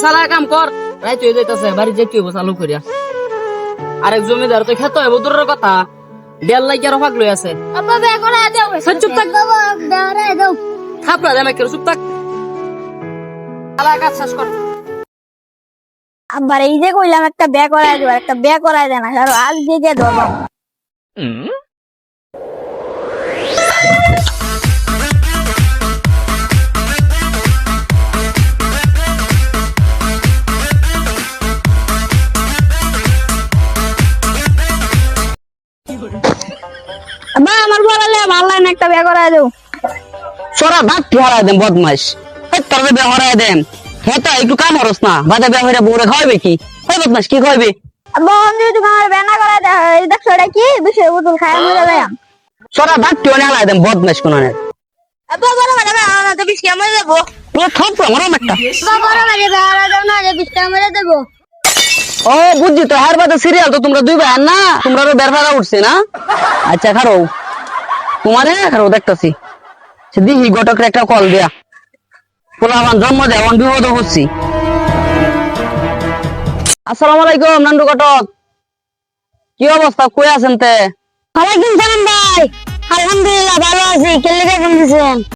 সালা কাম কর রাইত হয়ে যাইতাছে বাড়ি যেতে হইব চালু করিয়া আরেক জমিদার তো খেতে হইব দূরের কথা দেড় লাখ আর ফাঁক লই আছে আব্বা বে করে দাও চুপ থাক বাবা দাঁড়া দাও থাপড়া দেয় কেউ চুপ থাক সালা কাজ শেষ কর আব্বার এই যে কইলাম একটা বে করাই দেব একটা বে করাই দেন আর আজ দিকে ধরব আব্বা আমার বলালে ভালো লাগে না একটা বে করাই দেব সোরা ভাত হারাই দেন বদমাইশ তোর বে হারাই দেন হেতা একটু কাম হরস না বাদে বে হইরা বউরে খাওয়াবে কি ওই বদমাইশ কি খাওয়াবে আব্বা আমি যদি আমার বে না করাই দেয় এই দেখছো এটা কি বিষয় বোতল খায় মরে যাম সোরা ভাত হারাই দেন বদমাইশ কোন নে আব্বা বড় মানে না তো বিশ কেমন দেব পুরো থাপ আমার একটা আব্বা বড় মানে বে হারা দাও না যে বিশ কেমন দেব ও বুঝছি তো হার বাদে সিরিয়াল তো তোমরা দুই ভাই না তোমরা বের ফেলা উঠছে না আচ্ছা খারো তোমারে খারো দেখতাছি দিহি ঘটকের একটা কল দেয়া পোলা আমার জন্ম দেয় এমন বিপদ হচ্ছি আসসালামু আলাইকুম নান্টু ঘটক কি অবস্থা কই আছেন তে ওয়ালাইকুম সালাম ভাই আলহামদুলিল্লাহ ভালো আছি কেলে কেমন আছেন